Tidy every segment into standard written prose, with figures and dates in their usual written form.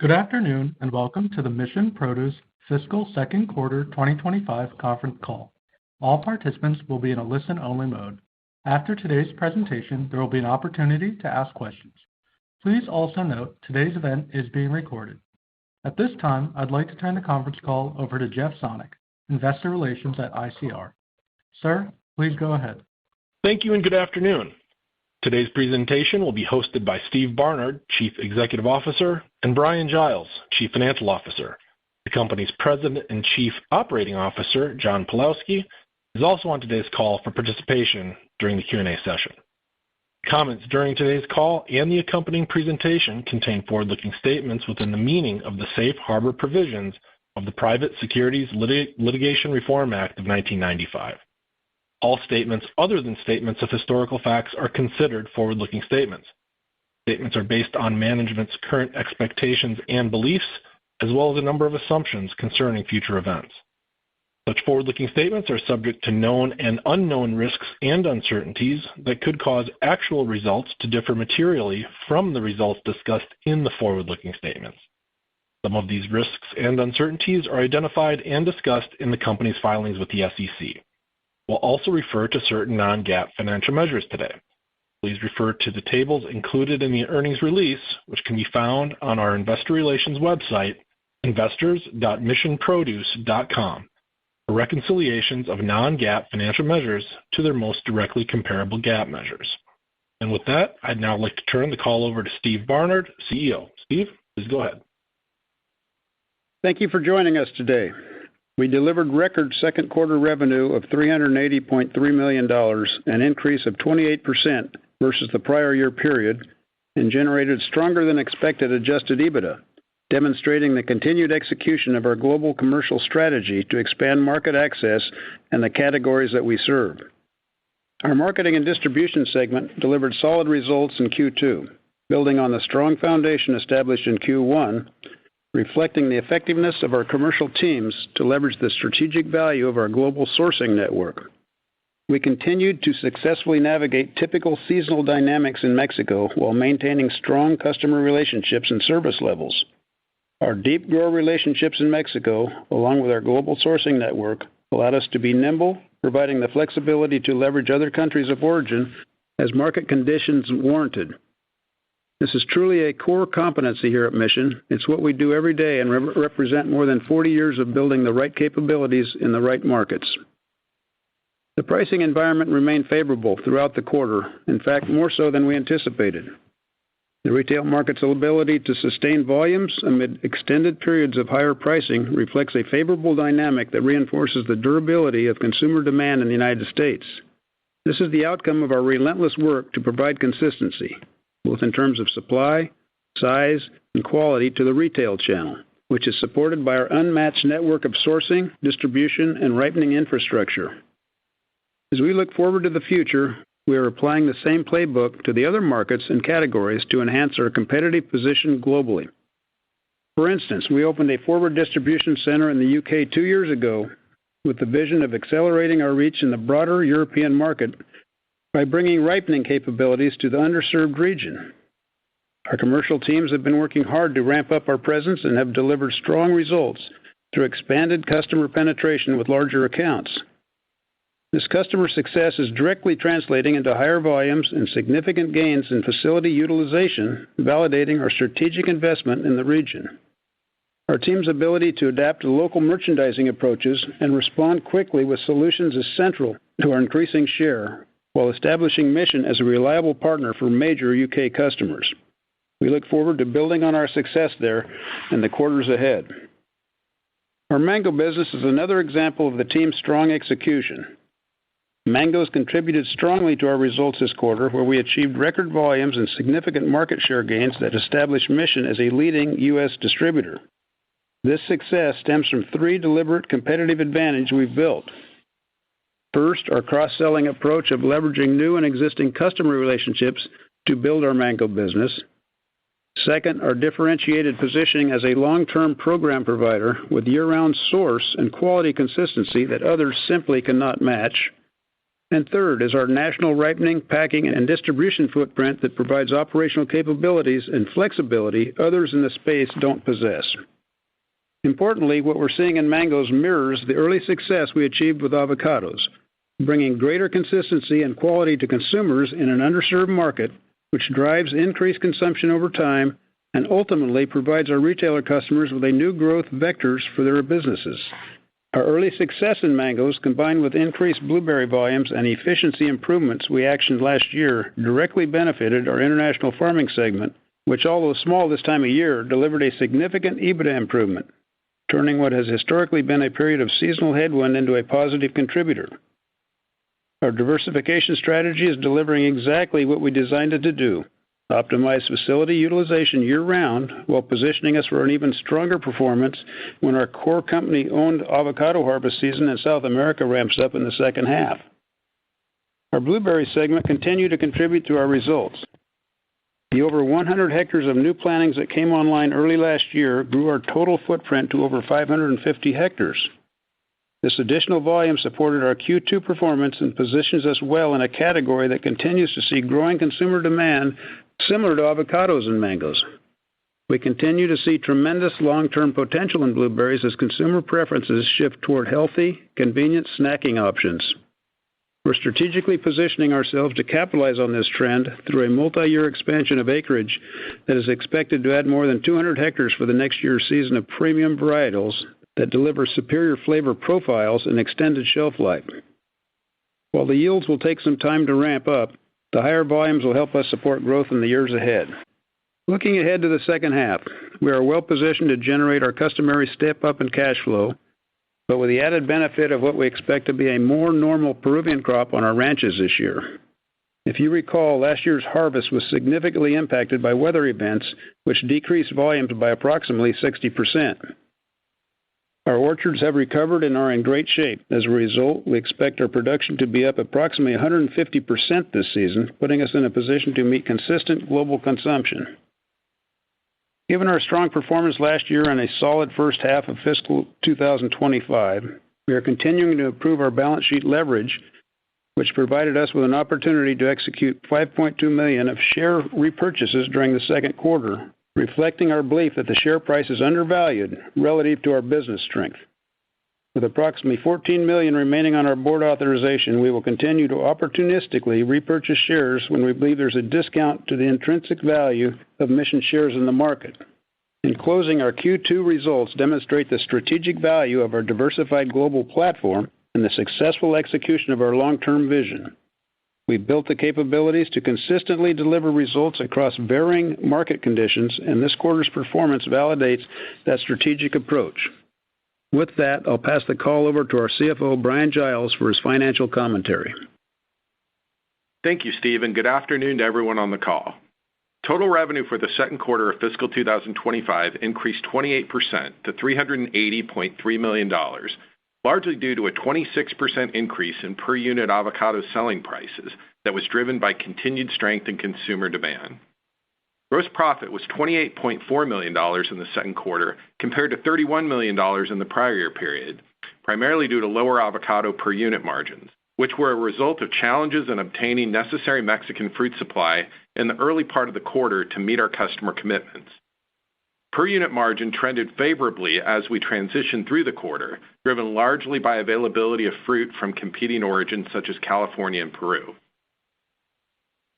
Good afternoon, and welcome to the Mission Produce Fiscal Second Quarter 2025 conference call. All participants will be in a listen-only mode. After today's presentation, there will be an opportunity to ask questions. Please also note today's event is being recorded. At this time, I'd like to turn the conference call over to Jeff Sonnek, Investor Relations at ICR. Sir, please go ahead. Thank you and good afternoon. Today's presentation will be hosted by Steve Barnard, Chief Executive Officer, and Brian Giles, Chief Financial Officer. The company's President and Chief Operating Officer, John Pawlowski, is also on today's call for participation during the Q&A session. Comments during today's call and the accompanying presentation contain forward-looking statements within the meaning of the Safe Harbor provisions of the Private Securities Litigation Reform Act of 1995. All statements other than statements of historical facts are considered forward-looking statements. Statements are based on management's current expectations and beliefs, as well as a number of assumptions concerning future events. Such forward-looking statements are subject to known and unknown risks and uncertainties that could cause actual results to differ materially from the results discussed in the forward-looking statements. Some of these risks and uncertainties are identified and discussed in the company's filings with the SEC. We'll also refer to certain non-GAAP financial measures today. Please refer to the tables included in the earnings release, which can be found on our investor relations website, investors.missionproduce.com, for reconciliations of non-GAAP financial measures to their most directly comparable GAAP measures. And with that, I'd now like to turn the call over to Steve Barnard, CEO. Steve, please go ahead. Thank you for joining us today. We delivered record second quarter revenue of $380.3 million, an increase of 28% versus the prior year period, and generated stronger than expected adjusted EBITDA, demonstrating the continued execution of our global commercial strategy to expand market access and the categories that we serve. Our marketing and distribution segment delivered solid results in Q2, building on the strong foundation established in Q1, reflecting the effectiveness of our commercial teams to leverage the strategic value of our global sourcing network. We continued to successfully navigate typical seasonal dynamics in Mexico while maintaining strong customer relationships and service levels. Our deep grower relationships in Mexico, along with our global sourcing network, allowed us to be nimble, providing the flexibility to leverage other countries of origin as market conditions warranted. This is truly a core competency here at Mission. It's what we do every day and represent more than 40 years of building the right capabilities in the right markets. The pricing environment remained favorable throughout the quarter, in fact, more so than we anticipated. The retail market's ability to sustain volumes amid extended periods of higher pricing reflects a favorable dynamic that reinforces the durability of consumer demand in the United States. This is the outcome of our relentless work to provide consistency, both in terms of supply, size, and quality to the retail channel, which is supported by our unmatched network of sourcing, distribution, and ripening infrastructure. As we look forward to the future, we are applying the same playbook to the other markets and categories to enhance our competitive position globally. For instance, we opened a forward distribution center in the UK 2 years ago with the vision of accelerating our reach in the broader European market by bringing ripening capabilities to the underserved region. Our commercial teams have been working hard to ramp up our presence and have delivered strong results through expanded customer penetration with larger accounts. This customer success is directly translating into higher volumes and significant gains in facility utilization, validating our strategic investment in the region. Our team's ability to adapt to local merchandising approaches and respond quickly with solutions is central to our increasing share, while establishing Mission as a reliable partner for major UK customers. We look forward to building on our success there in the quarters ahead. Our mango business is another example of the team's strong execution. Mangoes contributed strongly to our results this quarter, where we achieved record volumes and significant market share gains that established Mission as a leading U.S. distributor. This success stems from three deliberate competitive advantages we've built. First, our cross-selling approach of leveraging new and existing customer relationships to build our mango business. Second, our differentiated positioning as a long-term program provider with year-round source and quality consistency that others simply cannot match. And third is our national ripening, packing, and distribution footprint that provides operational capabilities and flexibility others in the space don't possess. Importantly, what we're seeing in mangoes mirrors the early success we achieved with avocados, bringing greater consistency and quality to consumers in an underserved market, which drives increased consumption over time and ultimately provides our retailer customers with a new growth vectors for their businesses. Our early success in mangoes, combined with increased blueberry volumes and efficiency improvements we actioned last year, directly benefited our international farming segment, which, although small this time of year, delivered a significant EBITDA improvement, turning what has historically been a period of seasonal headwind into a positive contributor. Our diversification strategy is delivering exactly what we designed it to do: optimize facility utilization year-round while positioning us for an even stronger performance when our core company-owned avocado harvest season in South America ramps up in the second half. Our blueberry segment continued to contribute to our results. The over 100 hectares of new plantings that came online early last year grew our total footprint to over 550 hectares. This additional volume supported our Q2 performance and positions us well in a category that continues to see growing consumer demand similar to avocados and mangoes. We continue to see tremendous long-term potential in blueberries as consumer preferences shift toward healthy, convenient snacking options. We're strategically positioning ourselves to capitalize on this trend through a multi-year expansion of acreage that is expected to add more than 200 hectares for the next year's season of premium varietals that deliver superior flavor profiles and extended shelf life. While the yields will take some time to ramp up, the higher volumes will help us support growth in the years ahead. Looking ahead to the second half, we are well positioned to generate our customary step-up in cash flow, but with the added benefit of what we expect to be a more normal Peruvian crop on our ranches this year. If you recall, last year's harvest was significantly impacted by weather events, which decreased volumes by approximately 60%. Our orchards have recovered and are in great shape. As a result, we expect our production to be up approximately 150% this season, putting us in a position to meet consistent global consumption. Given our strong performance last year and a solid first half of fiscal 2025, we are continuing to improve our balance sheet leverage, which provided us with an opportunity to execute $5.2 million of share repurchases during the second quarter, reflecting our belief that the share price is undervalued relative to our business strength. With approximately $14 million remaining on our board authorization, we will continue to opportunistically repurchase shares when we believe there's a discount to the intrinsic value of Mission shares in the market. In closing, our Q2 results demonstrate the strategic value of our diversified global platform and the successful execution of our long-term vision. We've built the capabilities to consistently deliver results across varying market conditions, and this quarter's performance validates that strategic approach. With that, I'll pass the call over to our CFO, Brian Giles, for his financial commentary. Thank you, Steve, and good afternoon to everyone on the call. Total revenue for the second quarter of fiscal 2025 increased 28% to $380.3 million, largely due to a 26% increase in per-unit avocado selling prices that was driven by continued strength in consumer demand. Gross profit was $28.4 million in the second quarter compared to $31 million in the prior year period, primarily due to lower avocado per-unit margins, which were a result of challenges in obtaining necessary Mexican fruit supply in the early part of the quarter to meet our customer commitments. Per-unit margin trended favorably as we transitioned through the quarter, driven largely by availability of fruit from competing origins such as California and Peru.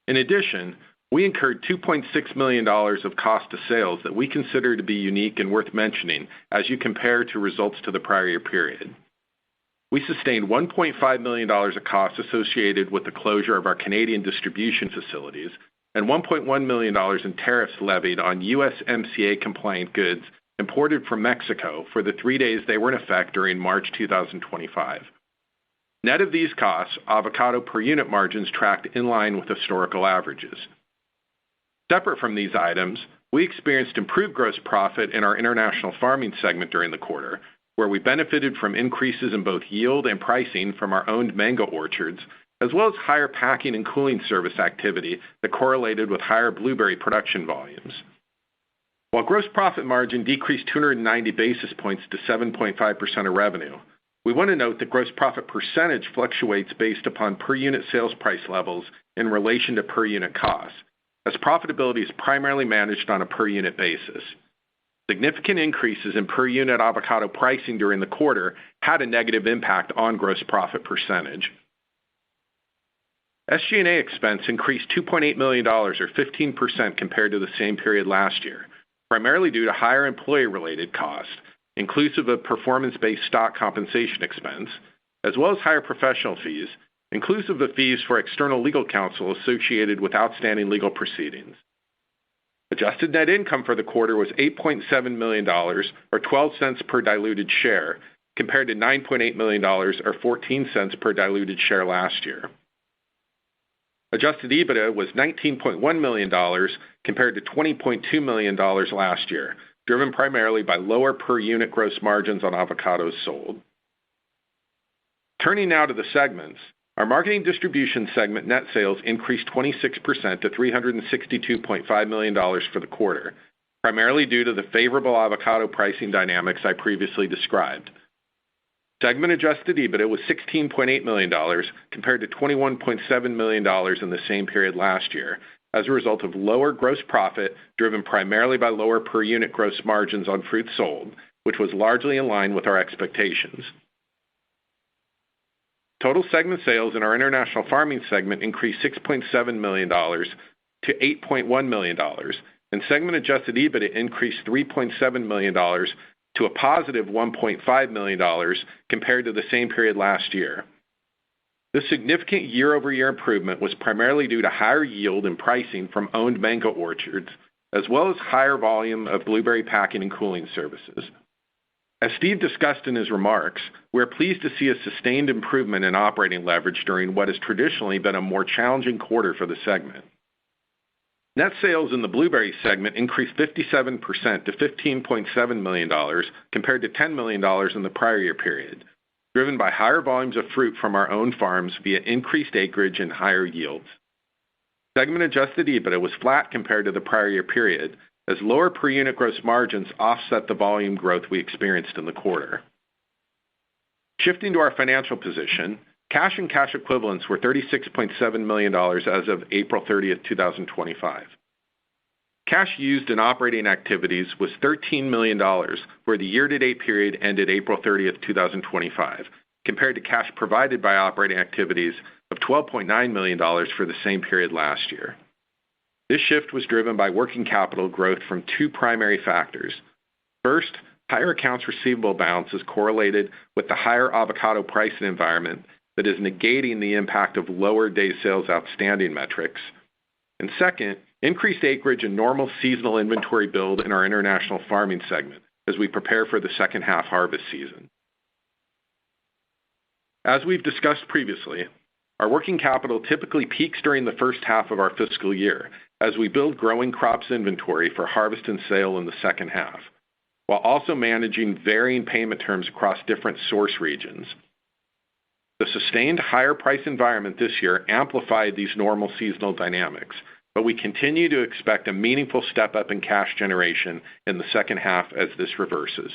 In addition, we incurred $2.6 million of cost of sales that we consider to be unique and worth mentioning as you compare to results to the prior year period. We sustained $1.5 million of costs associated with the closure of our Canadian distribution facilities and $1.1 million in tariffs levied on USMCA-compliant goods imported from Mexico for the 3 days they were in effect during March 2025. Net of these costs, avocado per-unit margins tracked in line with historical averages. Separate from these items, we experienced improved gross profit in our international farming segment during the quarter, where we benefited from increases in both yield and pricing from our owned mango orchards, as well as higher packing and cooling service activity that correlated with higher blueberry production volumes. While gross profit margin decreased 290 basis points to 7.5% of revenue, We want to note that gross profit percentage fluctuates based upon per unit sales price levels in relation to per unit costs, as profitability is primarily managed on a per unit basis. Significant increases in per unit avocado pricing during the quarter had a negative impact on gross profit percentage. SG&A expense increased $2.8 million or 15% compared to the same period last year, primarily due to higher employee-related costs, inclusive of performance-based stock compensation expense, as well as higher professional fees, inclusive of fees for external legal counsel associated with outstanding legal proceedings. Adjusted net income for the quarter was $8.7 million, or 12 cents per diluted share, compared to $9.8 million, or 14 cents per diluted share last year. Adjusted EBITDA was $19.1 million compared to $20.2 million last year, driven primarily by lower per unit gross margins on avocados sold. Turning now to the segments, our marketing distribution segment net sales increased 26% to $362.5 million for the quarter, primarily due to the favorable avocado pricing dynamics I previously described. Segment adjusted EBITDA was $16.8 million compared to $21.7 million in the same period last year, as a result of lower gross profit driven primarily by lower per unit gross margins on fruit sold, which was largely in line with our expectations. Total segment sales in our international farming segment increased $6.7 million to $8.1 million, and segment adjusted EBITDA increased $3.7 million to a positive $1.5 million compared to the same period last year. This significant year-over-year improvement was primarily due to higher yield and pricing from owned mango orchards, as well as higher volume of blueberry packing and cooling services. As Steve discussed in his remarks, we are pleased to see a sustained improvement in operating leverage during what has traditionally been a more challenging quarter for the segment. Net sales in the blueberry segment increased 57% to $15.7 million compared to $10 million in the prior year period, driven by higher volumes of fruit from our own farms via increased acreage and higher yields. Segment adjusted EBITDA was flat compared to the prior year period, as lower per unit gross margins offset the volume growth we experienced in the quarter. Shifting to our financial position, cash and cash equivalents were $36.7 million as of April 30, 2025. Cash used in operating activities was $13 million for the year-to-date period ended April 30, 2025, compared to cash provided by operating activities of $12.9 million for the same period last year. This shift was driven by working capital growth from two primary factors. First, higher accounts receivable balances correlated with the higher avocado pricing environment that is negating the impact of lower day sales outstanding metrics. And second, increased acreage and normal seasonal inventory build in our international farming segment as we prepare for the second half harvest season. As we've discussed previously, our working capital typically peaks during the first half of our fiscal year as we build growing crops inventory for harvest and sale in the second half, while also managing varying payment terms across different source regions. The sustained higher price environment this year amplified these normal seasonal dynamics, but we continue to expect a meaningful step up in cash generation in the second half as this reverses.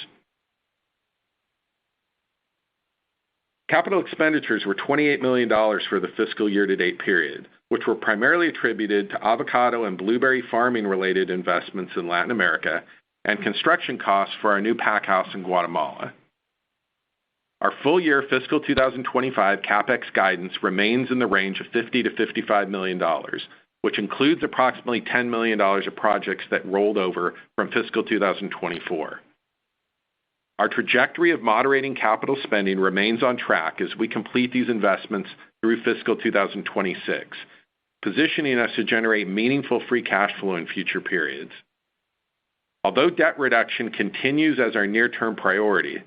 Capital expenditures were $28 million for the fiscal year-to-date period, which were primarily attributed to avocado and blueberry farming-related investments in Latin America and construction costs for our new pack house in Guatemala. Our full-year fiscal 2025 CapEx guidance remains in the range of $50 to $55 million, which includes approximately $10 million of projects that rolled over from fiscal 2024. Our trajectory of moderating capital spending remains on track as we complete these investments through fiscal 2026, positioning us to generate meaningful free cash flow in future periods. Although debt reduction continues as our near-term priority,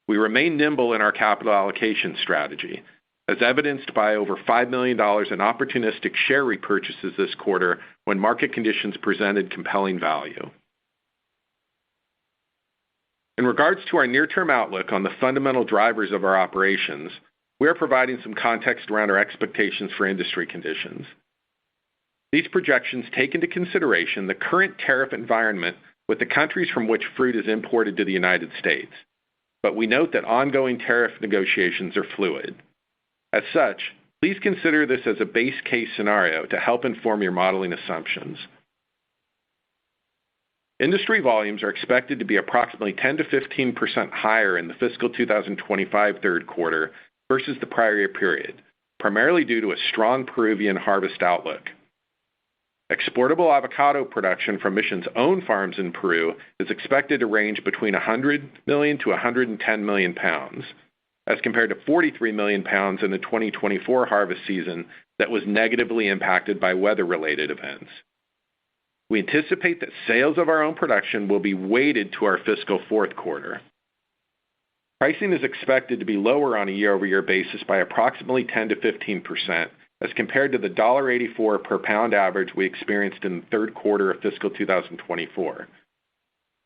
we remain nimble in our capital allocation strategy, as evidenced by over $5 million in opportunistic share repurchases this quarter when market conditions presented compelling value. In regards to our near-term outlook on the fundamental drivers of our operations, we are providing some context around our expectations for industry conditions. These projections take into consideration the current tariff environment with the countries from which fruit is imported to the United States, but we note that ongoing tariff negotiations are fluid. As such, please consider this as a base case scenario to help inform your modeling assumptions. Industry volumes are expected to be approximately 10 to 15% higher in the fiscal 2025 third quarter versus the prior year period, primarily due to a strong Peruvian harvest outlook. Exportable avocado production from Mission's own farms in Peru is expected to range between 100 million to 110 million pounds, as compared to 43 million pounds in the 2024 harvest season that was negatively impacted by weather-related events. We anticipate that sales of our own production will be weighted to our fiscal fourth quarter. Pricing is expected to be lower on a year-over-year basis by approximately 10 to 15%, as compared to the $1.84 per pound average we experienced in the third quarter of fiscal 2024.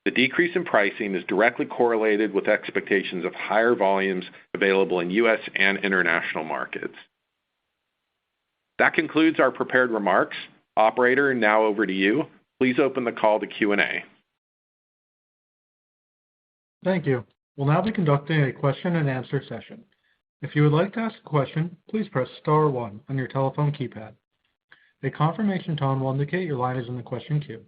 The decrease in pricing is directly correlated with expectations of higher volumes available in U.S. and international markets. That concludes our prepared remarks. Operator, now over to you. Please open the call to Q&A. Thank you. We'll now be conducting a question and answer session. If you would like to ask a question, please press star 1 on your telephone keypad. A confirmation tone will indicate your line is in the question queue.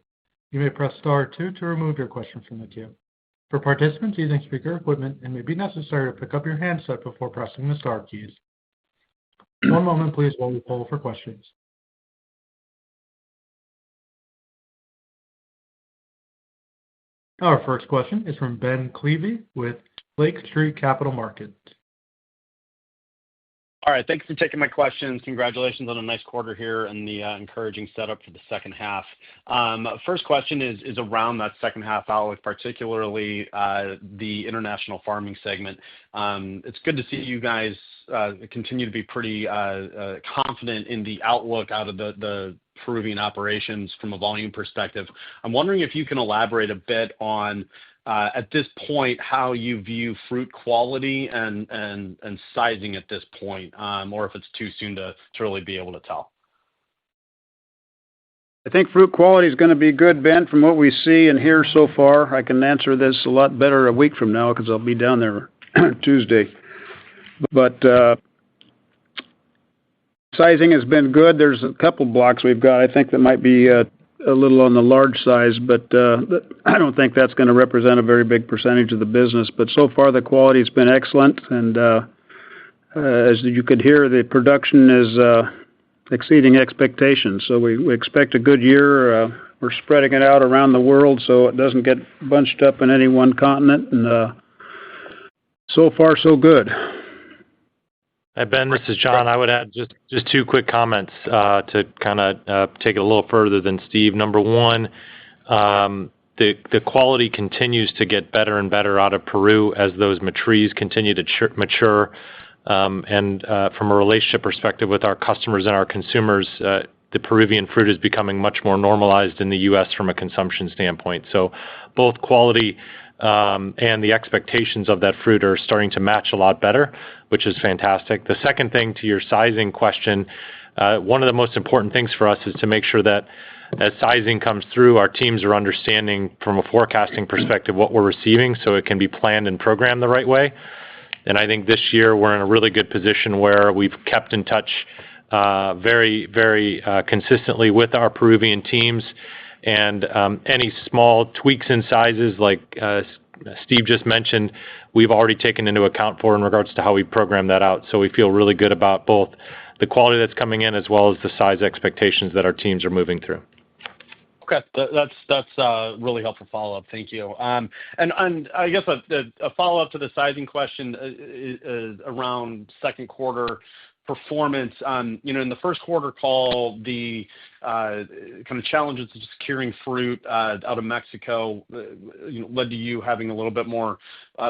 You may press star 2 to remove your question from the queue. For participants using speaker equipment, it may be necessary to pick up your handset before pressing the star keys. One moment, please, while we poll for questions. Our first question is from Ben Klieve with Lake Street Capital Markets. All right, thanks for taking my questions. Congratulations on a nice quarter here and the encouraging setup for the second half. First question is around that second half outlook, particularly the international farming segment. It's good to see you guys continue to be pretty confident in the outlook out of the Peruvian operations from a volume perspective. I'm wondering if you can elaborate a bit on at this point how you view fruit quality and sizing at this point, or if it's too soon to really be able to tell. I think fruit quality is going to be good, Ben, from what we see and hear so far. I can answer this a lot better a week from now because I'll be down there Tuesday. But sizing has been good. There's a couple blocks we've got, I think, that might be a little on the large size, but I don't think that's going to represent a very big percentage of the business. But so far, the quality has been excellent, and as you could hear, the production is exceeding expectations. So we expect a good year. We're spreading it out around the world so it doesn't get bunched up in any one continent, and so far, so good. Hi, Ben, this is John. I would add just two quick comments to kind of take it a little further than Steve. Number one, the quality continues to get better and better out of Peru as those trees continue to mature. And from a relationship perspective with our customers and our consumers, the Peruvian fruit is becoming much more normalized in the U.S. from a consumption standpoint. So both quality and the expectations of that fruit are starting to match a lot better, which is fantastic. The second thing to your sizing question, one of the most important things for us is to make sure that as sizing comes through, our teams are understanding from a forecasting perspective what we're receiving so it can be planned and programmed the right way. And I think this year we're in a really good position where we've kept in touch very, very consistently with our Peruvian teams. And any small tweaks in sizes, like Steve just mentioned, we've already taken into account for in regards to how we program that out. So we feel really good about both the quality that's coming in as well as the size expectations that our teams are moving through. Okay, that's a really helpful follow-up. Thank you. And I guess a follow-up to the sizing question is around second quarter performance. In the first quarter call, the kind of challenges of securing fruit out of Mexico led to you having a little bit more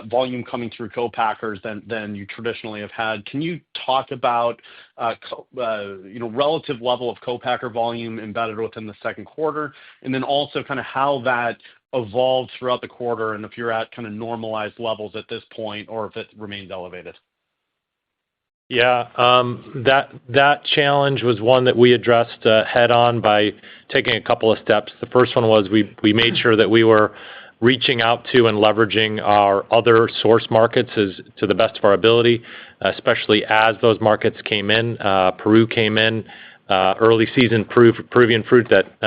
volume coming through co-packers than you traditionally have had. Can you talk about relative level of co-packer volume embedded within the second quarter, and then also kind of how that evolved throughout the quarter, and if you're at kind of normalized levels at this point or if it remains elevated? Yeah, that challenge was one that we addressed head on by taking a couple of steps. The first one was we made sure that we were reaching out to and leveraging our other source markets is to the best of our ability, especially as those markets came in. Peru came in, early season Peruvian fruit that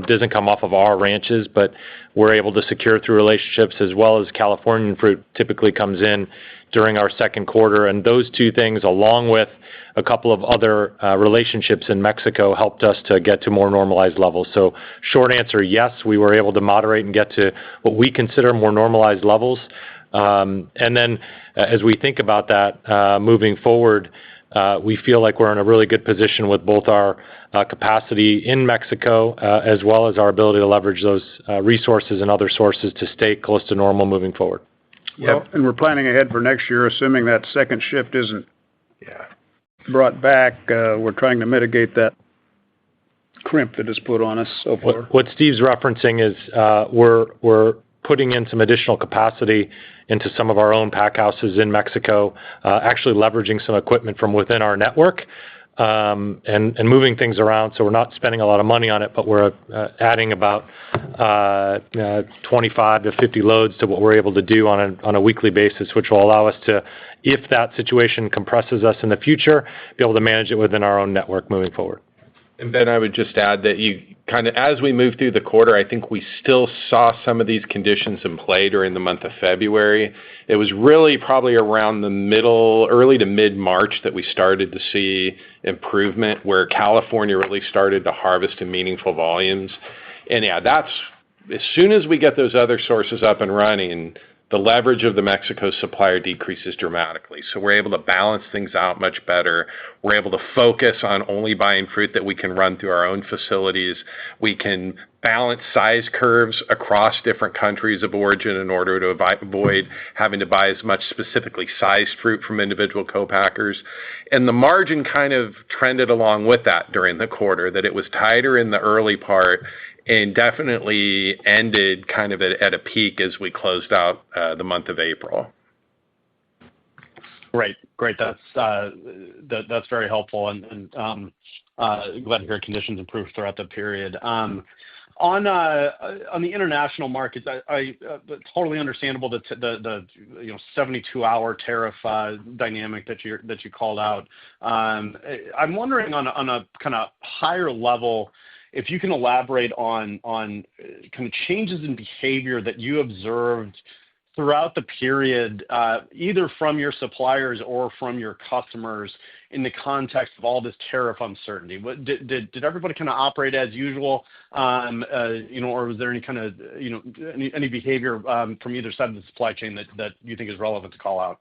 doesn't come off of our ranches, but we're able to secure through relationships, as well as Californian fruit typically comes in during our second quarter. And those two things, along with a couple of other relationships in Mexico, helped us to get to more normalized levels. So short answer, yes, we were able to moderate and get to what we consider more normalized levels. And then as we think about that moving forward, we feel like we're in a really good position with both our capacity in Mexico as well as our ability to leverage those resources and other sources to stay close to normal moving forward. Well, and we're planning ahead for next year, assuming that second shift isn't brought back. We're trying to mitigate that crimp that is put on us so far. What Steve's referencing is we're putting in some additional capacity into some of our own pack houses in Mexico, actually leveraging some equipment from within our network and moving things around. So we're not spending a lot of money on it, but we're adding about 25 to 50 loads to what we're able to do on a weekly basis, which will allow us to, if that situation compresses us in the future, be able to manage it within our own network moving forward. And Ben, I would just add that you kind of, as we move through the quarter, I think we still saw some of these conditions in play during the month of February. It was really probably around the early to mid-March that we started to see improvement, where California really started to harvest in meaningful volumes. And that's, as soon as we get those other sources up and running, the leverage of the Mexico supplier decreases dramatically. So we're able to balance things out much better. We're able to focus on only buying fruit that we can run through our own facilities. We can balance size curves across different countries of origin in order to avoid having to buy as much specifically sized fruit from individual co-packers. And the margin kind of trended along with that during the quarter, that it was tighter in the early part and definitely ended kind of at a peak as we closed out the month of April. Great. That's very helpful, and glad to hear conditions improve throughout the period. On the international markets, I totally understandable the 72-hour tariff dynamic that you called out. I'm wondering on a kind of higher level, if you can elaborate on kind of changes in behavior that you observed throughout the period, either from your suppliers or from your customers, in the context of all this tariff uncertainty. Did everybody kind of operate as usual, or was there any kind of any behavior from either side of the supply chain that you think is relevant to call out?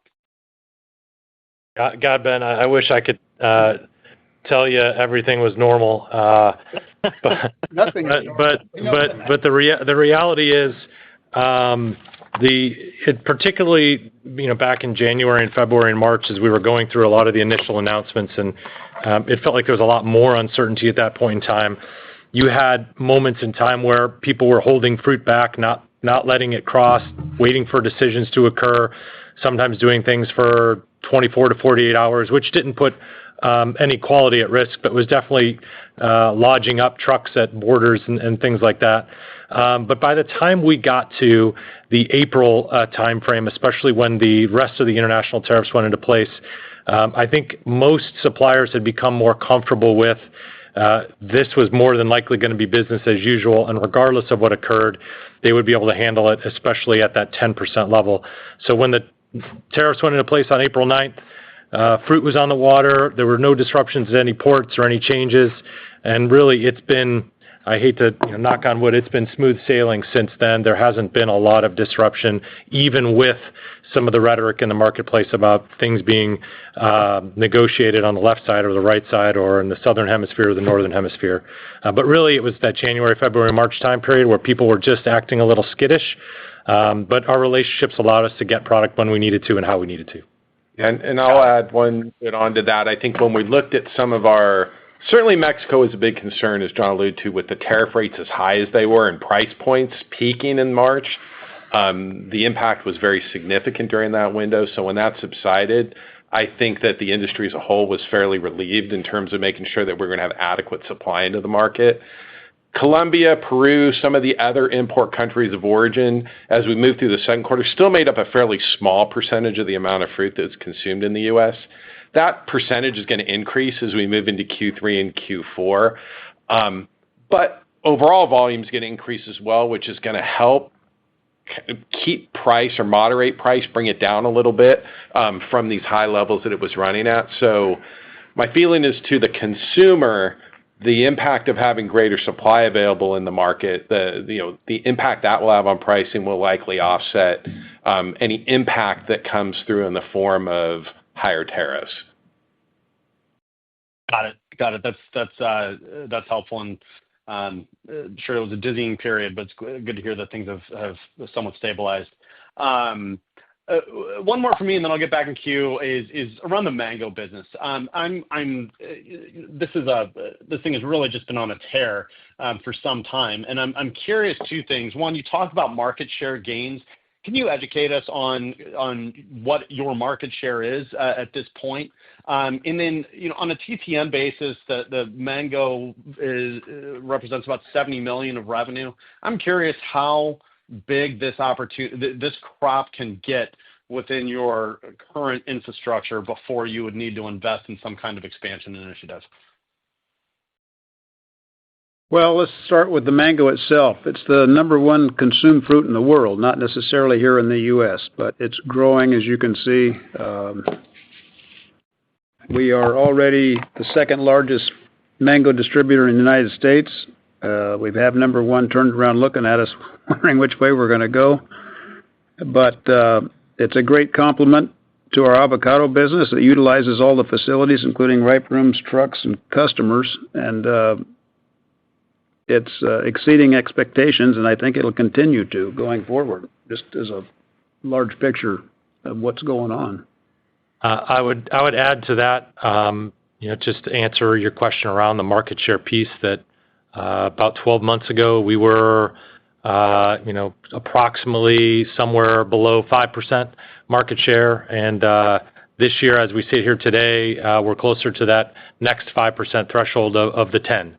God, Ben, I wish I could tell you everything was normal. But Nothing. But the reality is, particularly back in January and February and March, as we were going through a lot of the initial announcements, and it felt like there was a lot more uncertainty at that point in time. You had moments in time where people were holding fruit back, not letting it cross, waiting for decisions to occur, sometimes doing things for 24 to 48 hours, which didn't put any quality at risk, but was definitely lodging up trucks at borders and things like that. But by the time we got to the April timeframe, especially when the rest of the international tariffs went into place, I think most suppliers had become more comfortable with this was more than likely going to be business as usual, and regardless of what occurred, they would be able to handle it, especially at that 10% level. So when the tariffs went into place on April 9th, fruit was on the water. There were no disruptions at any ports or any changes. And really, it's been, I hate to knock on wood, it's been smooth sailing since then. There hasn't been a lot of disruption, even with some of the rhetoric in the marketplace about things being negotiated on the left side or the right side, or in the southern hemisphere or the northern hemisphere. But really, it was that January, February, March time period where people were just acting a little skittish. But our relationships allowed us to get product when we needed to and how we needed to. And I'll add one bit onto that. I think when we looked at some of certainly Mexico is a big concern, as John alluded to, with the tariff rates as high as they were and price points peaking in March. The impact was very significant during that window. So when that subsided, I think that the industry as a whole was fairly relieved in terms of making sure that we're going to have adequate supply into the market. Colombia, Peru, some of the other import countries of origin, as we move through the second quarter, still made up a fairly small percentage of the amount of fruit that's consumed in the U.S. That percentage is going to increase as we move into Q3 and Q4. But overall volume is going to increase as well, which is going to help keep price or moderate price, bring it down a little bit from these high levels that it was running at. So my feeling is, to the consumer, the impact of having greater supply available in the market, the impact that will have on pricing will likely offset any impact that comes through in the form of higher tariffs. Got it. That's helpful. And sure, it was a dizzying period, but it's good to hear that things have somewhat stabilized. One more for me, and then I'll get back in queue, is around the mango business. This thing has really just been on a tear for some time, and I'm curious two things. One, you talked about market share gains. Can you educate us on what your market share is at this point? And then, on a TTM basis, the mango represents about $70 million of revenue. I'm curious how big this crop can get within your current infrastructure before you would need to invest in some kind of expansion initiative. Well, let's start with the mango itself. It's the number one consumed fruit in the world, not necessarily here in the U.S., but it's growing, as you can see. We are already the second largest mango distributor in the United States. We have number one turned around looking at us, wondering which way we're going to go. But it's a great complement to our avocado business. It utilizes all the facilities, including ripe rooms, trucks, and customers. And it's exceeding expectations, and I think it'll continue to going forward, just as a large picture of what's going on. I would add to that, just to answer your question around the market share piece, that about 12 months ago, we were, approximately somewhere below 5% market share. And this year, as we sit here today, we're closer to that next 5% threshold of the 10.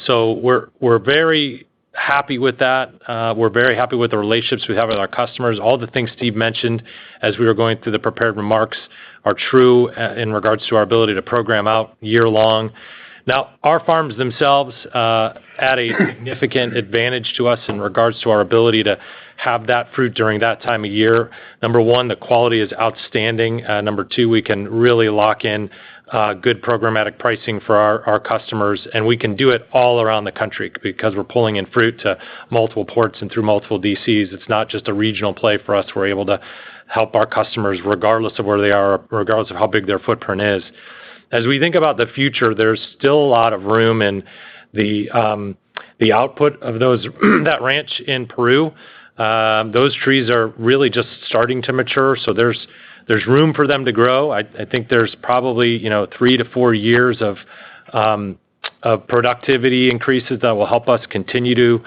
So we're very happy with that. We're very happy with the relationships we have with our customers. All the things Steve mentioned as we were going through the prepared remarks are true in regards to our ability to program out year long. Now, our farms themselves add a significant advantage to us in regards to our ability to have that fruit during that time of year. Number one, the quality is outstanding. Number two, we can really lock in good programmatic pricing for our customers, and we can do it all around the country because we're pulling in fruit to multiple ports and through multiple DCs. It's not just a regional play for us. We're able to help our customers regardless of where they are, regardless of how big their footprint is. As we think about the future, there's still a lot of room in the output of that ranch in Peru. Those trees are really just starting to mature, so there's room for them to grow. I think there's probably 3 to 4 years of productivity increases that will help us continue to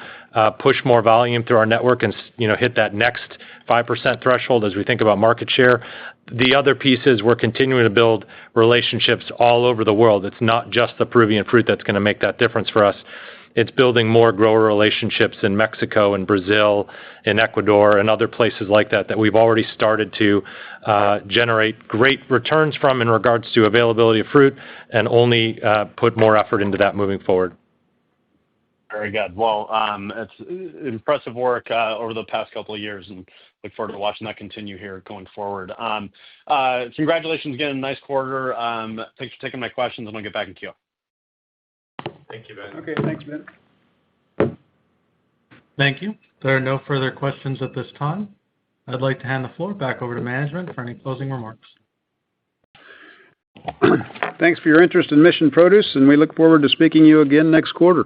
push more volume through our network and hit that next 5% threshold as we think about market share. The other piece is we're continuing to build relationships all over the world. It's not just the Peruvian fruit that's going to make that difference for us. It's building more grower relationships in Mexico and Brazil, in Ecuador, and other places like that we've already started to generate great returns from in regards to availability of fruit, and only put more effort into that moving forward. Very good. Well, it's impressive work over the past couple of years, and look forward to watching that continue here going forward. Congratulations again. Nice quarter. Thanks for taking my questions, and I'll get back in queue. Thank you, Ben. Okay, thanks, Ben. Thank you. There are no further questions at this time. I'd like to hand the floor back over to management for any closing remarks. Thanks for your interest in Mission Produce, and we look forward to speaking to you again next quarter.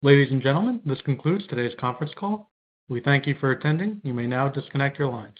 Ladies and gentlemen, this concludes today's conference call. We thank you for attending. You may now disconnect your lines.